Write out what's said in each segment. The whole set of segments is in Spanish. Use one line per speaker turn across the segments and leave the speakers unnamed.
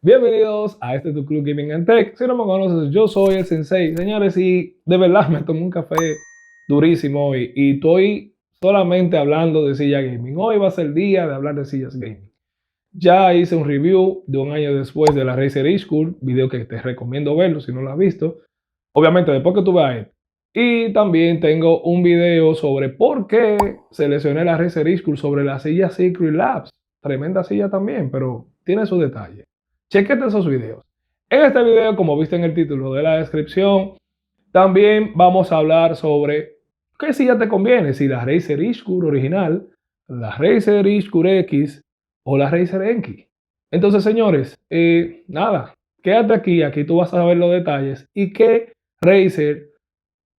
Bienvenidos a este tu Club Gaming and Tech. Si no me conoces, yo soy el Sensei. Señores, y de verdad me tomé un café durísimo hoy y estoy solamente hablando de silla gaming. Hoy va a ser el día de hablar de sillas gaming. Ya hice un review de un año después de la Razer School, video que te recomiendo verlo si no lo has visto. Obviamente después que tú veas esto. Y también tengo un video sobre por qué seleccioné la Razer School sobre la silla Secret Labs. Tremenda silla también, pero tiene sus detalles. Chequete esos videos. En este video, como viste en el título de la descripción, también vamos a hablar sobre qué silla te conviene, si la Razer Ishkur original, la Razer Ishkur X o la Razer Enki. Entonces, señores, nada, quédate aquí tú vas a ver los detalles y qué Razer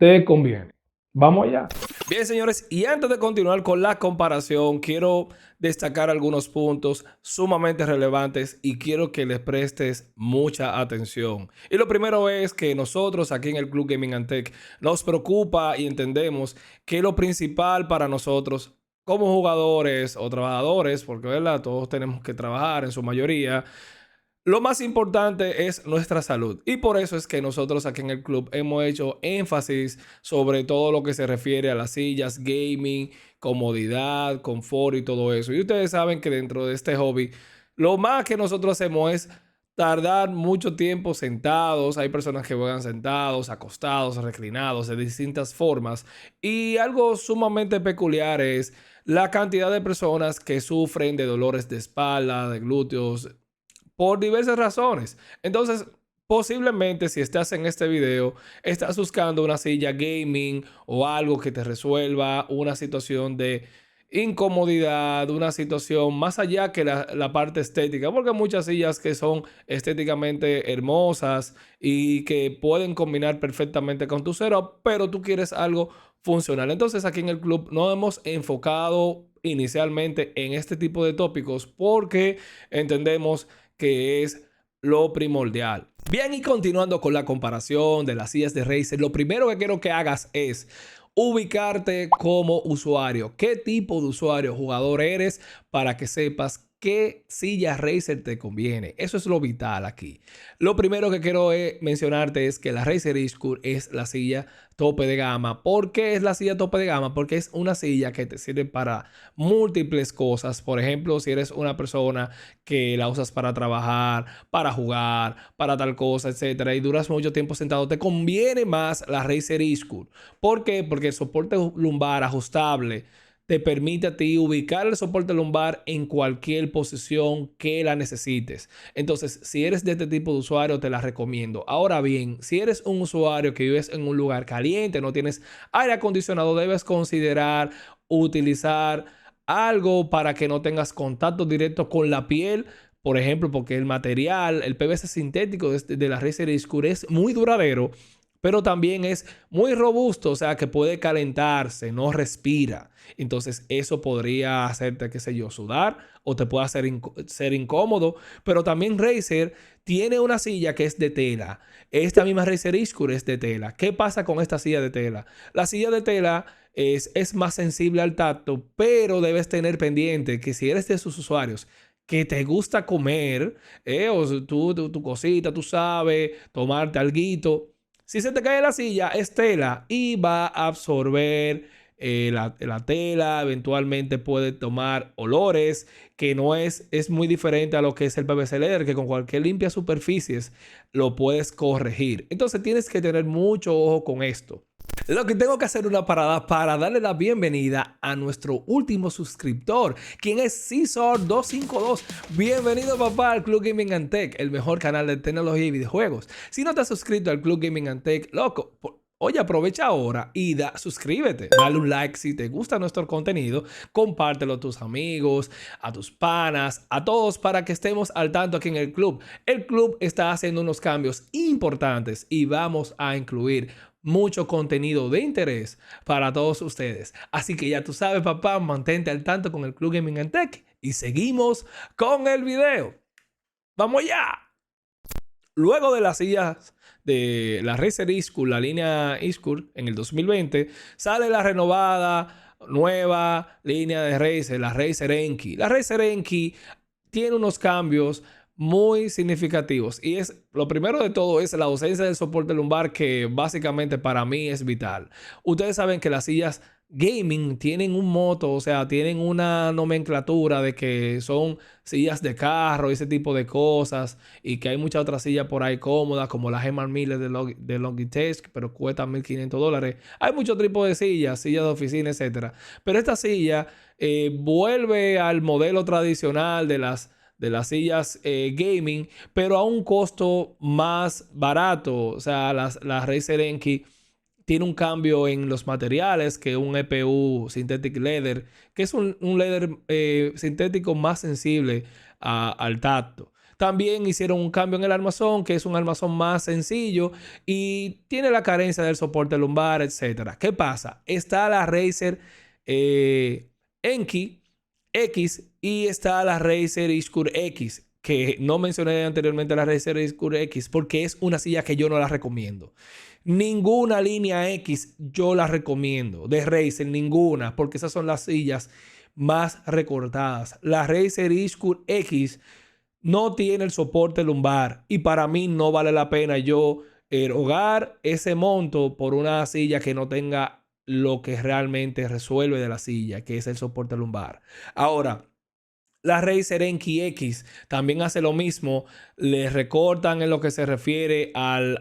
te conviene. Vamos allá.
Bien, señores, y antes de continuar con la comparación, quiero destacar algunos puntos sumamente relevantes y quiero que les prestes mucha atención. Y lo primero es que nosotros aquí en el Club Gaming and Tech nos preocupa y entendemos que lo principal para nosotros como jugadores o trabajadores, porque ¿verdad? Todos tenemos que trabajar en su mayoría. Lo más importante es nuestra salud y por eso es que nosotros aquí en el club hemos hecho énfasis sobre todo lo que se refiere a las sillas, gaming, comodidad, confort y todo eso. Y ustedes saben que dentro de este hobby, lo más que nosotros hacemos es tardar mucho tiempo sentados. Hay personas que juegan sentados, acostados, reclinados, de distintas formas. Y algo sumamente peculiar es la cantidad de personas que sufren de dolores de espalda, de glúteos por diversas razones. Entonces, posiblemente si estás en este video, estás buscando una silla gaming o algo que te resuelva una situación de incomodidad, una situación más allá que la parte estética, porque hay muchas sillas que son estéticamente hermosas y que pueden combinar perfectamente con tu setup, pero tú quieres algo funcional. Entonces, aquí en el club nos hemos enfocado inicialmente en este tipo de tópicos porque entendemos que es lo primordial. Bien, y continuando con la comparación de las sillas de Razer, lo primero que quiero que hagas es ubicarte como usuario. ¿Qué tipo de usuario, jugador eres para que sepas qué silla Razer te conviene? Eso es lo vital aquí. Lo primero que quiero mencionarte es que la Razer Ishkur es la silla tope de gama. ¿Por qué es la silla tope de gama? Porque es una silla que te sirve para múltiples cosas. Por ejemplo, si eres una persona que la usas para trabajar, para jugar, para tal cosa, etcétera, y duras mucho tiempo sentado, te conviene más la Razer Ishkur. ¿Por qué? Porque el soporte lumbar ajustable te permite a ti ubicar el soporte lumbar en cualquier posición que la necesites. Entonces, si eres de este tipo de usuario, te la recomiendo. Ahora bien, si eres un usuario que vives en un lugar caliente, no tienes aire acondicionado, debes considerar utilizar algo para que no tengas contacto directo con la piel. Por ejemplo, porque el material, el PVC sintético de la Razer Ishkur es muy duradero, pero también es muy robusto, o sea que puede calentarse, no respira. Entonces eso podría hacerte, qué sé yo, sudar o te puede hacer ser incómodo. Pero también Razer tiene una silla que es de tela. Esta misma Razer Ishkur es de tela. ¿Qué pasa con esta silla de tela? La silla de tela es más sensible al tacto, pero debes tener pendiente que si eres de esos usuarios que te gusta comer, o tu cosita, tú sabes, tomarte alguito. Si se te cae la silla, es tela y va a absorber la tela. Eventualmente puede tomar olores que no es muy diferente a lo que es el PVC Leather, que con cualquier limpia superficies lo puedes corregir. Entonces tienes que tener mucho ojo con esto. Lo que tengo que hacer una parada para darle la bienvenida a nuestro último suscriptor, quien es Cesar252. Bienvenido, papá, al Club Gaming and Tech, el mejor canal de tecnología y videojuegos. Si no te has suscrito al Club Gaming and Tech, loco, oye, aprovecha ahora y suscríbete. Dale un like si te gusta nuestro contenido. Compártelo a tus amigos, a tus panas, a todos para que estemos al tanto aquí en el club. El club está haciendo unos cambios importantes y vamos a incluir mucho contenido de interés para todos ustedes. Así que ya tú sabes, papá, mantente al tanto con el Club Gaming and Tech y seguimos con el video. ¡Vamos allá! Luego de las sillas de la Razer Ishkur, la línea Ishkur, en el 2020, sale la renovada, nueva línea de Razer, la Razer Enki. La Razer Enki tiene unos cambios muy significativos. Y es lo primero de todo es la ausencia del soporte lumbar, que básicamente para mí es vital. Ustedes saben que las sillas gaming tienen un moto, o sea, tienen una nomenclatura de que son sillas de carro y ese tipo de cosas, y que hay muchas otras sillas por ahí cómodas, como la Herman Miller de Logitech, pero cuestan $1,500. Hay muchos tipos de sillas de oficina, etcétera. Pero esta silla vuelve al modelo tradicional de las sillas gaming, pero a un costo más barato. O sea, la Razer Enki tiene un cambio en los materiales, que un EPU Synthetic Leather, que es un leather sintético más sensible al tacto. También hicieron un cambio en el armazón, que es un armazón más sencillo y tiene la carencia del soporte lumbar, etcétera. ¿Qué pasa? Está la Razer Enki X y está la Razer Ishkur X, que no mencioné anteriormente la Razer Ishkur X porque es una silla que yo no la recomiendo. Ninguna línea X yo la recomiendo de Razer, ninguna, porque esas son las sillas más recortadas. La Razer Ishkur X no tiene el soporte lumbar y para mí no vale la pena yo erogar ese monto por una silla que no tenga lo que realmente resuelve de la silla, que es el soporte lumbar. Ahora, la Razer Enki X también hace lo mismo. Le recortan en lo que se refiere al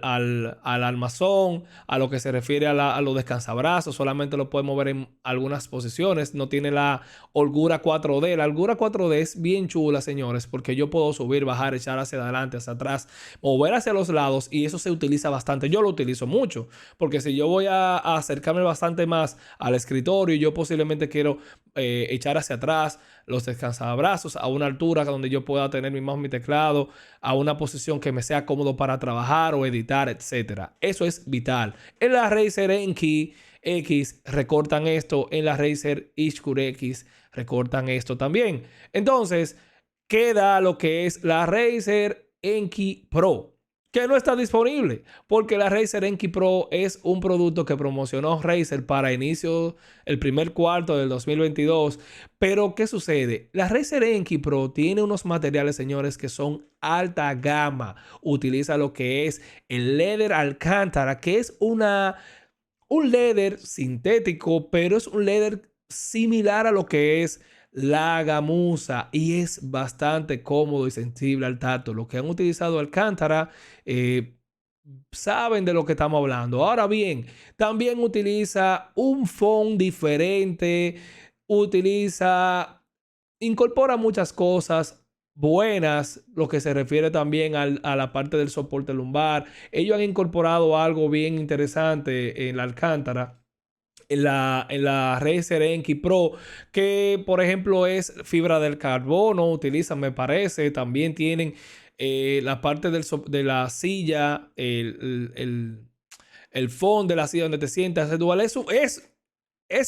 armazón, a lo que se refiere a los descansabrazos. Solamente lo puede mover en algunas posiciones. No tiene la holgura 4D. La holgura 4D es bien chula, señores, porque yo puedo subir, bajar, echar hacia adelante, hacia atrás, mover hacia los lados, y eso se utiliza bastante. Yo lo utilizo mucho, porque si yo voy a acercarme bastante más al escritorio, yo posiblemente quiero echar hacia atrás los descansabrazos a una altura donde yo pueda tener mi mouse, mi teclado, a una posición que me sea cómodo para trabajar o editar, etcétera. Eso es vital. En la Razer Enki X recortan esto, en la Razer Ishkur X recortan esto también. Entonces, queda lo que es la Razer Enki Pro, que no está disponible, porque la Razer Enki Pro es un producto que promocionó Razer para inicio el primer cuarto del 2022. Pero, ¿qué sucede? La Razer Enki Pro tiene unos materiales, señores, que son alta gama. Utiliza lo que es el leather alcántara, que es un leather sintético, pero es un leather similar a lo que es la gamuza, y es bastante cómodo y sensible al tacto. Los que han utilizado Alcántara eh, saben de lo que estamos hablando. Ahora bien, también utiliza un foam diferente, incorpora muchas cosas buenas, lo que se refiere también a la parte del soporte lumbar. Ellos han incorporado algo bien interesante en la Alcántara, en la Razer Enki Pro, que por ejemplo es fibra del carbono, utilizan, me parece. También tienen la parte de la silla, el fondo de la silla donde te sientas, es dual. Eso es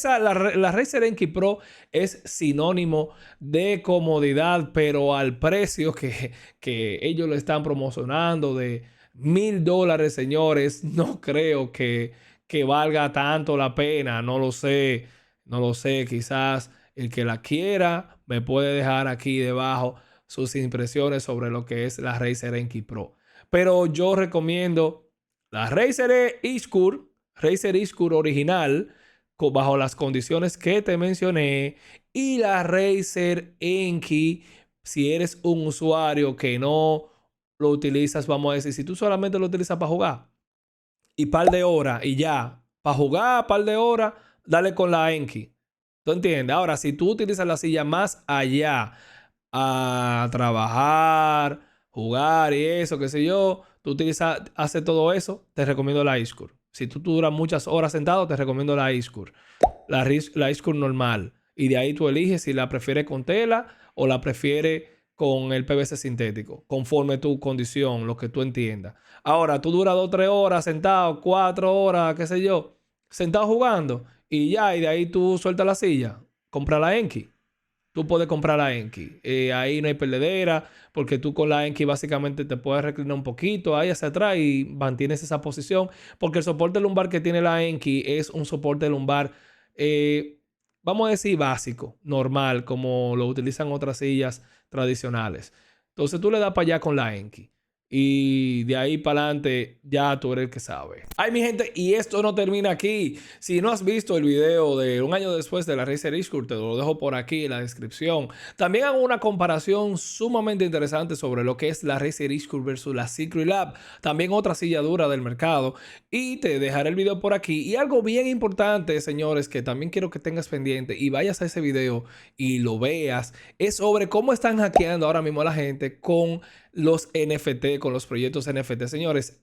la Razer Enki Pro es sinónimo de comodidad, pero al precio que ellos lo están promocionando de $1,000, señores, no creo que valga tanto la pena. No lo sé, no lo sé. Quizás el que la quiera me puede dejar aquí debajo sus impresiones sobre lo que es la Razer Enki Pro. Pero yo recomiendo la Razer Ishkur original, bajo las condiciones que te mencioné, y la Razer Enki si eres un usuario que no lo utilizas, vamos a decir, si tú solamente lo utilizas para jugar y par de horas y ya, para jugar par de horas, dale con la Enki. ¿Tú entiendes? Ahora, si tú utilizas la silla más allá a trabajar, jugar y eso, qué sé yo, tú utilizas, hace todo eso, te recomiendo la Ishkur. Si tú duras muchas horas sentado, te recomiendo la Ishkur. La Ishkur normal. Y de ahí tú eliges si la prefieres con tela o la prefieres con el PVC sintético, conforme tu condición, lo que tú entiendas. Ahora, tú duras 2 3 horas sentado, 4 horas, qué sé yo, sentado jugando, y ya, y de ahí tú sueltas la silla, compra la Enki. Tú puedes comprar la Enki. Ahí no hay perdedera, porque tú con la Enki básicamente te puedes reclinar un poquito ahí hacia atrás y mantienes esa posición, porque el soporte lumbar que tiene la Enki es un soporte lumbar, eh, vamos a decir, básico, normal, como lo utilizan otras sillas tradicionales. Entonces tú le das para allá con la Enki. Y de ahí para adelante ya tú eres el que sabe. Ay, mi gente, y esto no termina aquí. Si no has visto el video de un año después de la Razer Ishkur, te lo dejo por aquí en la descripción. También hago una comparación sumamente interesante sobre lo que es la Razer Ishkur versus la Secretlab. También otra silla dura del mercado. Y te dejaré el video por aquí. Y algo bien importante, señores, que también quiero que tengas pendiente y vayas a ese video y lo veas, es sobre cómo están hackeando ahora mismo a la gente con los NFT, con los proyectos NFT. Señores,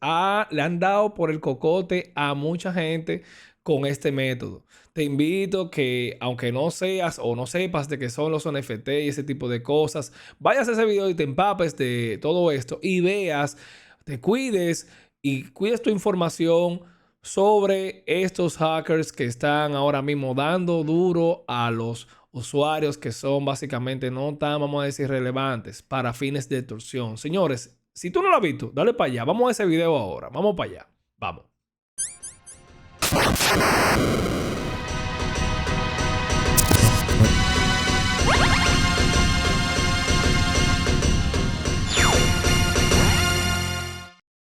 le han dado por el cocote a mucha gente con este método. Te invito que, aunque no seas o no sepas de qué son los NFT y ese tipo de cosas, vayas a ese video y te empapes de todo esto y veas, te cuides y cuides tu información sobre estos hackers que están ahora mismo dando duro a los usuarios que son básicamente no tan, vamos a decir, relevantes para fines de extorsión. Señores, si tú no lo has visto, dale para allá. Vamos a ese video ahora. Vamos para allá. Vamos.